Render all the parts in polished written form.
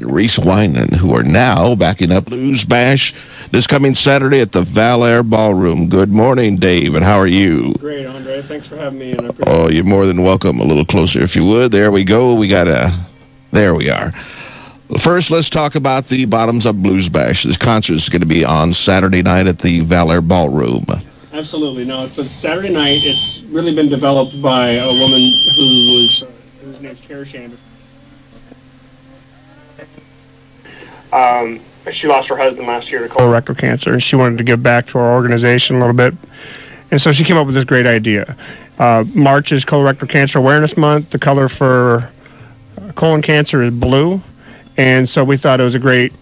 and Reese Winan, who are now backing up Blues Bash this coming Saturday at the Ballroom. Good morning, David. How are you? Great, Andre. Thanks for having me. And oh, you're more than welcome. A little closer, if you would. There we go. There we are. First, let's talk about the Bottoms Up Blues Bash. This concert is going to be on Saturday night at the Ballroom. Absolutely. No, it's a Saturday night. It's really been developed by a woman whose name's Cherish Anderson. She lost her husband last year to colorectal cancer, and she wanted to give back to our organization a little bit. And so she came up with this great idea. March is Colorectal Cancer Awareness Month. The color for colon cancer is blue. And so we thought it was a great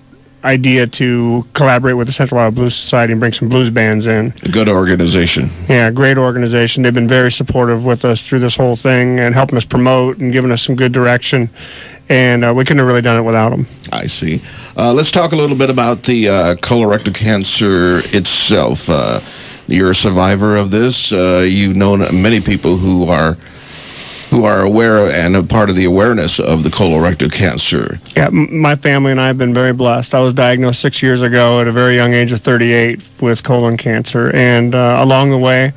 idea to collaborate with the Central Iowa Blues Society and bring some blues bands in. A good organization. Yeah, great organization. They've been very supportive with us through this whole thing and helping us promote and giving us some good direction. And we couldn't have really done it without them. I see. Let's talk a little bit about the colorectal cancer itself. You're a survivor of this. You've known many people who are aware and a part of the awareness of the colorectal cancer. Yeah, my family and I have been very blessed. I was diagnosed 6 years ago at a very young age of 38 with colon cancer. And along the way,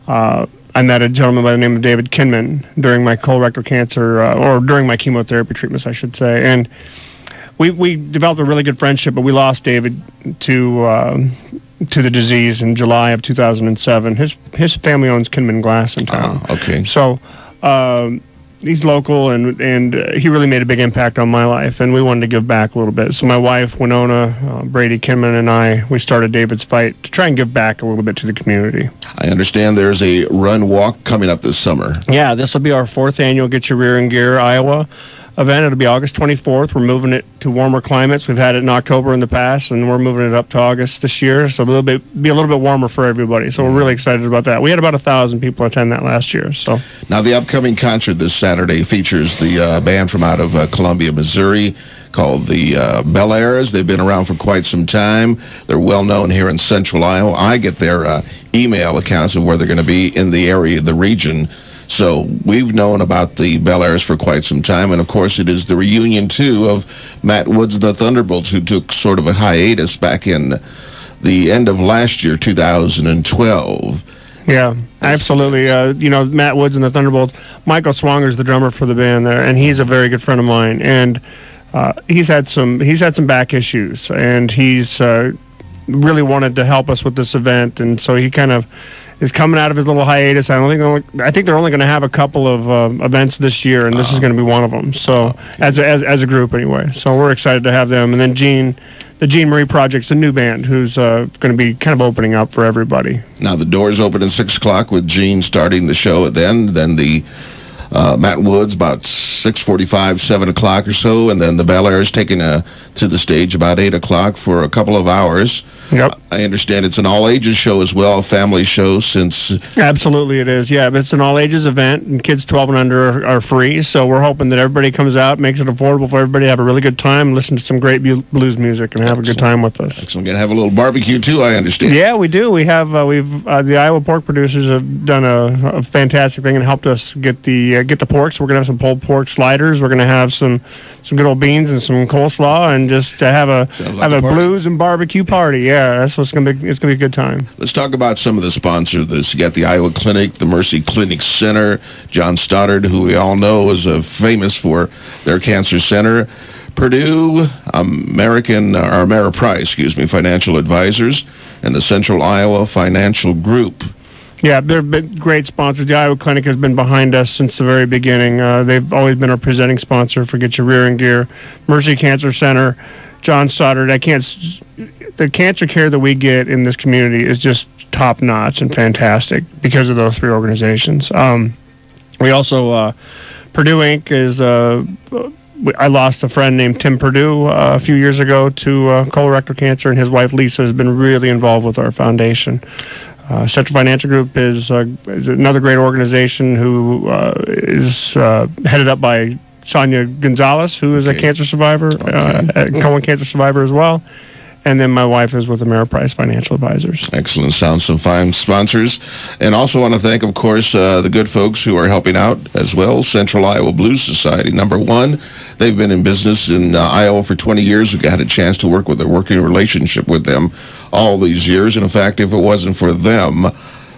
I met a gentleman by the name of David Kinman during my colorectal cancer, or during my chemotherapy treatments, I should say. And we developed a really good friendship, but we lost David to the disease in July of 2007. His family owns Kinman Glass in town. Okay. So he's local, and he really made a big impact on my life, and we wanted to give back a little bit. So my wife, Winona, Brady Kinman, and we started David's Fight to try and give back a little bit to the community. I understand there's a run-walk coming up this summer. Yeah, this will be our 4th annual Get Your Rear in Gear, Iowa event. It'll be August 24th. We're moving it to warmer climates. We've had it in October in the past, and we're moving it up to August this year, so be a little bit warmer for everybody. So we're really excited about that. We had about 1,000 people attend that last year. So now the upcoming concert this Saturday features the band from out of Columbia, Missouri, called the Bel Airs. They've been around for quite some time. They're well known here in Central Iowa. I get their email accounts of where they're going to be in the area, the region. So we've known about the Bel Airs for quite some time, and of course it is the reunion too of Matt Woods and the Thunderbolts, who took sort of a hiatus back in the end of last year, 2012. Yeah, absolutely. You know, Matt Woods and the Thunderbolts. Michael Swanger's the drummer for the band there, and he's a very good friend of mine. And he's had some back issues, and he's really wanted to help us with this event, and so he kind of is coming out of his little hiatus. I think they're only going to have a couple of events this year, and this is going to be one of them. So as a group anyway. So we're excited to have them. And then the Jean Marie Project's a new band who's going to be kind of opening up for everybody. Now the doors open at 6 o'clock with Jean starting the show. Then the Matt Woods about 6:45, 7 o'clock or so, and then the Bel Airs taking to the stage about 8 o'clock for a couple of hours. Yep. I understand it's an all-ages show as well, a family show since... Absolutely it is, yeah. It's an all-ages event, and kids 12 and under are free, so we're hoping that everybody comes out, makes it affordable for everybody to have a really good time, listen to some great blues music, and have a good time with us. Excellent. Going to have a little barbecue, too, I understand. Yeah, we do. We have, the Iowa pork producers have done a fantastic thing and helped us get the pork, so we're going to have some pulled pork sliders. We're going to have some good old beans and some coleslaw, and just to have a blues and barbecue party. Yeah, that's what's going to be. It's going to be a good time. Let's talk about some of the sponsors of this. You got the Iowa Clinic, the Mercy Clinic Center, John Stoddard, who we all know is famous for their cancer center, Purdue, Ameriprise, financial advisors, and the Central Iowa Financial Group. Yeah, they've been great sponsors. The Iowa Clinic has been behind us since the very beginning. They've always been our presenting sponsor for Get Your Rear in Gear. Mercy Cancer Center, John Stoddard. The cancer care that we get in this community is just top-notch and fantastic because of those 3 organizations. We also, Purdue Inc. is... I lost a friend named Tim Purdue a few years ago to colorectal cancer, and his wife Lisa has been really involved with our foundation. Central Financial Group is another great organization who is headed up by Sonia Gonzalez, who is a cancer survivor, a colon cancer survivor as well. and then my wife is with Ameriprise Financial Advisors. Excellent. Sounds some fine sponsors. And also want to thank, of course, the good folks who are helping out as well. Central Iowa Blues Society, number one. They've been in business in Iowa for 20 years. We had a chance to work with a working relationship with them all these years. And in fact, if it wasn't for them,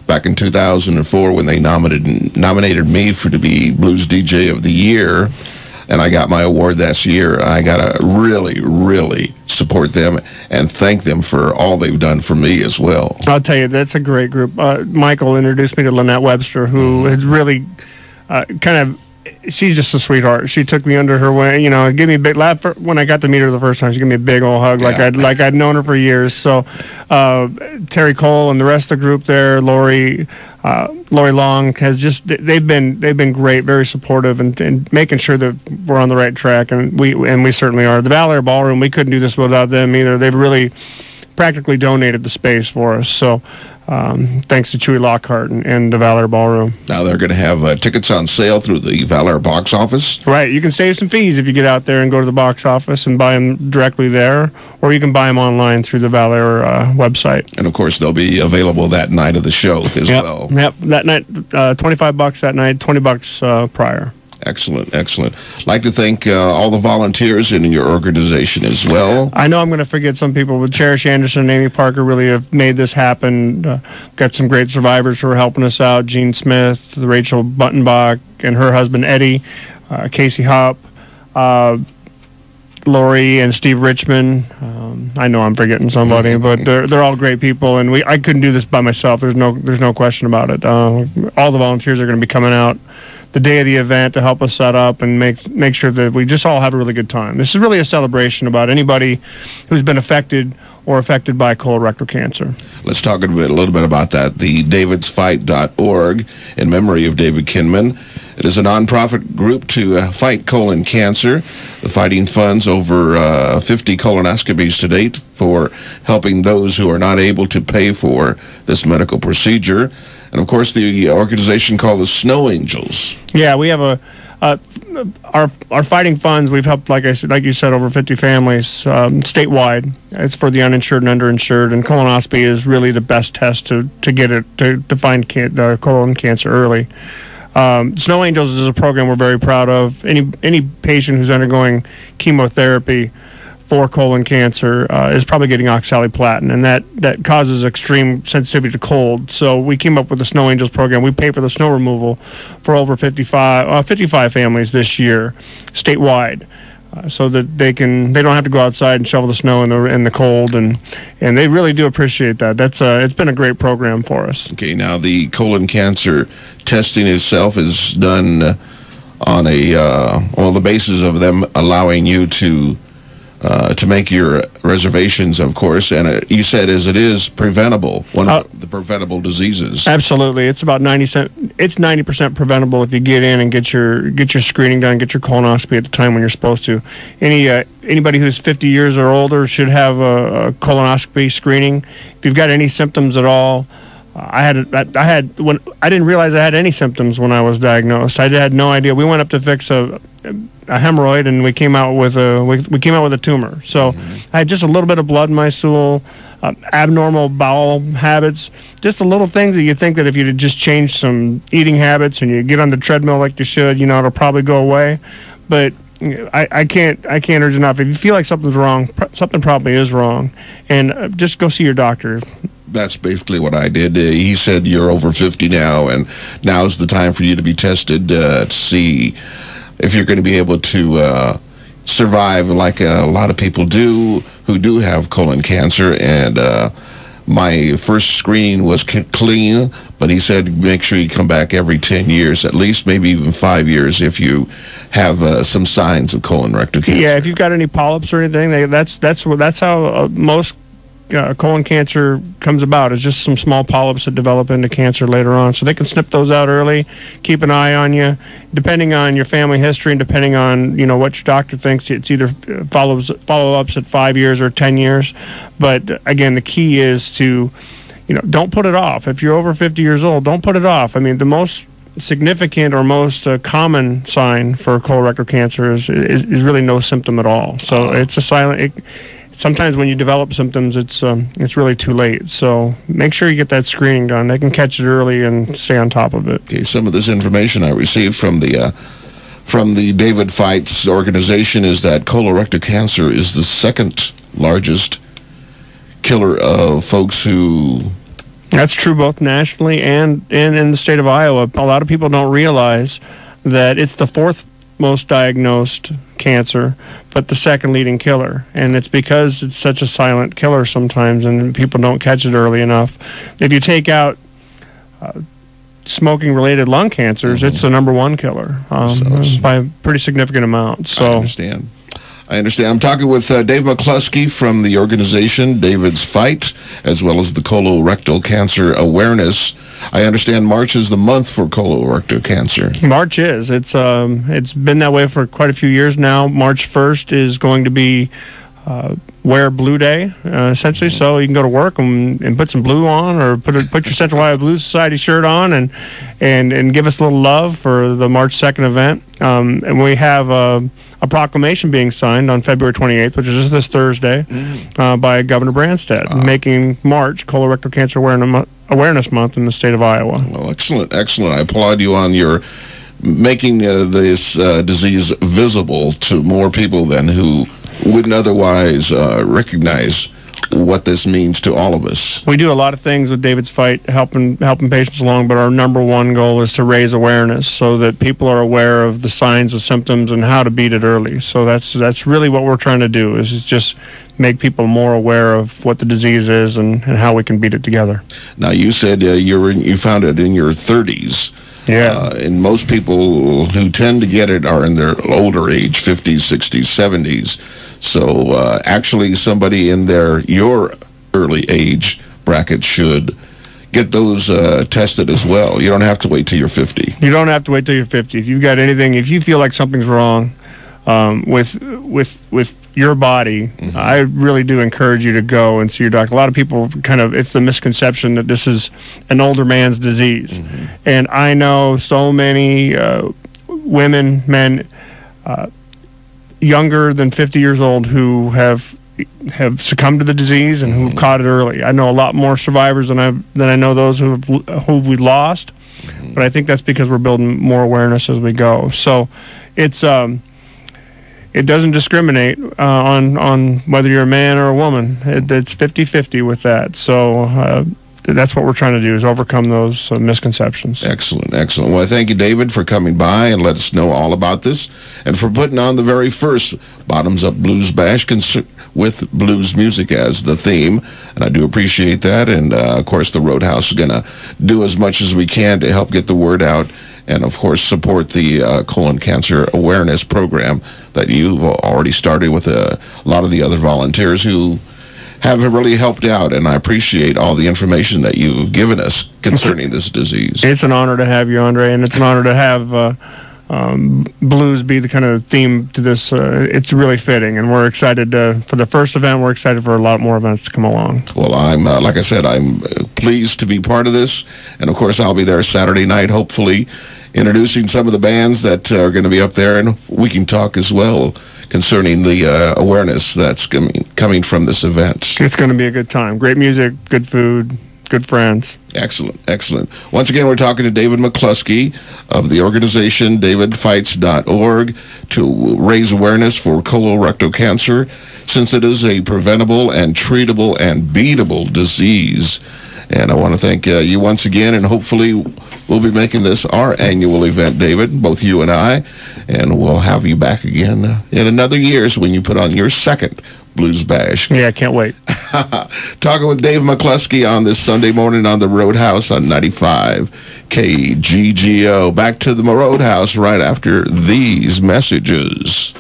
back in 2004 when they nominated me to be Blues DJ of the Year, and I got my award that year, I got to really, really support them and thank them for all they've done for me as well. I'll tell you, that's a great group. Michael introduced me to Lynette Webster, who has really she's just a sweetheart. She took me under her wing, give me a big laugh. When I got to meet her the first time, she gave me a big old hug, like I'd known her for years. So Terry Cole and the rest of the group there, Lori Long, they've been great, very supportive, and making sure that we're on the right track, and we certainly are. The Valor Ballroom, we couldn't do this without them either. They've really practically donated the space for us. So thanks to Chewy Lockhart and the Valor Ballroom. Now they're going to have tickets on sale through the Valor box office. Right. You can save some fees if you get out there and go to the box office and buy them directly there, or you can buy them online through the Valor website. And, of course, they'll be available that night of the show as well. Yep. That night, $25 that night, $20 prior. Excellent, excellent. I'd like to thank all the volunteers in your organization as well. I know I'm going to forget some people, but Cherish Anderson and Amy Parker really have made this happen. Got some great survivors who are helping us out. Jean Smith, Rachel Buttenbach, and her husband Eddie, Casey Hopp, Lori and Steve Richmond. I know I'm forgetting somebody, but they're all great people, and I couldn't do this by myself. There's no question about it. All the volunteers are going to be coming out the day of the event to help us set up and make sure that we just all have a really good time. This is really a celebration about anybody who's been affected or affected by colorectal cancer. Let's talk a little bit about that. The davidsfight.org, in memory of David Kinman. It is a nonprofit group to fight colon cancer. The fighting funds over 50 colonoscopies to date for helping those who are not able to pay for this medical procedure. And, of course, the organization called the Snow Angels. Yeah, we have our fighting funds. We've helped, like you said, over 50 families statewide. It's for the uninsured and underinsured, and colonoscopy is really the best test to get it to find colon cancer early. Snow Angels is a program we're very proud of. Any patient who's undergoing chemotherapy for colon cancer is probably getting oxaliplatin, and that causes extreme sensitivity to cold. So we came up with the Snow Angels program. We pay for the snow removal for over 55 families this year, statewide, so that they don't have to go outside and shovel the snow in the cold, and they really do appreciate that. It's been a great program for us. Okay, now the colon cancer testing itself is done on the basis of them allowing you to make your reservations, of course, and you said it is preventable, one of the preventable diseases. Absolutely, it's about 90% preventable if you get in and get your screening done, get your colonoscopy at the time when you're supposed to. Anybody who's 50 years or older should have a colonoscopy screening. If you've got any symptoms at all, I didn't realize I had any symptoms when I was diagnosed. I had no idea. We went up to fix a hemorrhoid, and we came out with a tumor. So I had just a little bit of blood in my stool, abnormal bowel habits, just the little things that you think that if you just change some eating habits and you get on the treadmill like you should, it'll probably go away. But I can't urge enough. If you feel like something's wrong, something probably is wrong, and just go see your doctor. That's basically what I did. He said, you're over 50 now, and now's the time for you to be tested to see if you're going to be able to survive like a lot of people do who do have colon cancer. And my first screening was clean, but he said make sure you come back every 10 years, at least, maybe even 5 years if you have some signs of colorectal cancer. Yeah, if you've got any polyps or anything, that's how most colon cancer comes about. It's just some small polyps that develop into cancer later on. So they can snip those out early, keep an eye on you. Depending on your family history and depending on what your doctor thinks, it's either follow-ups at 5 years or 10 years. But again, the key is to don't put it off. If you're over 50 years old, don't put it off. I mean, the most significant or most common sign for colorectal cancer is really no symptom at all. So it's a silent sometimes when you develop symptoms, it's really too late. So make sure you get that screening done. They can catch it early and stay on top of it. Okay, some of this information I received from the David Fights organization is that colorectal cancer is the second largest killer of folks who... That's true both nationally and in the state of Iowa. A lot of people don't realize that it's the fourth most diagnosed cancer, but the second leading killer. And it's because it's such a silent killer sometimes, and people don't catch it early enough. If you take out smoking-related lung cancers, it's the #1 killer by a pretty significant amount. So I understand. I'm talking with Dave McCluskey from the organization David's Fight, as well as the colorectal cancer awareness. I understand March is the month for colorectal cancer. March is. It's been that way for quite a few years now. March 1st is going to be Wear Blue Day, essentially. So you can go to work and put some blue on, or put your Central Iowa Blue Society shirt on, and give us a little love for the March 2nd event. And we have a proclamation being signed on February 28th, which is this Thursday, by Governor Branstad, making March Colorectal Cancer Awareness Month in the state of Iowa. Well, excellent, excellent. I applaud you on your making this disease visible to more people than who wouldn't otherwise recognize what this means to all of us. We do a lot of things with David's Fight, helping patients along, but our #1 goal is to raise awareness so that people are aware of the signs and symptoms and how to beat it early. So that's really what we're trying to do, is just make people more aware of what the disease is and how we can beat it together. Now, you said you found it in your 30s. Yeah. And most people who tend to get it are in their older age, 50s, 60s, 70s. So actually somebody in your early age bracket should get those tested as well. You don't have to wait till you're 50. You don't have to wait till you're 50. If you've got anything, if you feel like something's wrong with your body, I really do encourage you to go and see your doctor. A lot of people it's the misconception that this is an older man's disease. And I know so many women, men, younger than 50 years old who have succumbed to the disease and who've caught it early. I know a lot more survivors than I know those who we lost, but I think that's because we're building more awareness as we go. So it's it doesn't discriminate on whether you're a man or a woman. It's 50-50 with that. So that's what we're trying to do, is overcome those misconceptions. Excellent, excellent. Well, thank you, David, for coming by and let us know all about this, and for putting on the very first Bottoms Up Blues Bash with blues music as the theme, and I do appreciate that. And of course, the Roadhouse is going to do as much as we can to help get the word out, and of course support the colon cancer awareness program that you've already started with a lot of the other volunteers who have really helped out, and I appreciate all the information that you've given us concerning this disease. It's an honor to have you, Andre, and it's an honor to have blues be the kind of theme to this. It's really fitting, and we're excited for the first event. We're excited for a lot more events to come along. Well, I'm like I said, I'm pleased to be part of this, and of course I'll be there Saturday night, hopefully introducing some of the bands that are going to be up there, and we can talk as well concerning the awareness that's coming from this event. It's going to be a good time. Great music, good food, good friends. Excellent, excellent. Once again, we're talking to David McCluskey of the organization davidfights.org to raise awareness for colorectal cancer, since it is a preventable and treatable and beatable disease. And I want to thank you once again, and hopefully we'll be making this our annual event, David, both you and I, and we'll have you back again in another years when you put on your second Blues Bash. Yeah, I can't wait. Talking with Dave McCluskey on this Sunday morning on the Roadhouse on 95 KGGO. Back to the Roadhouse right after these messages.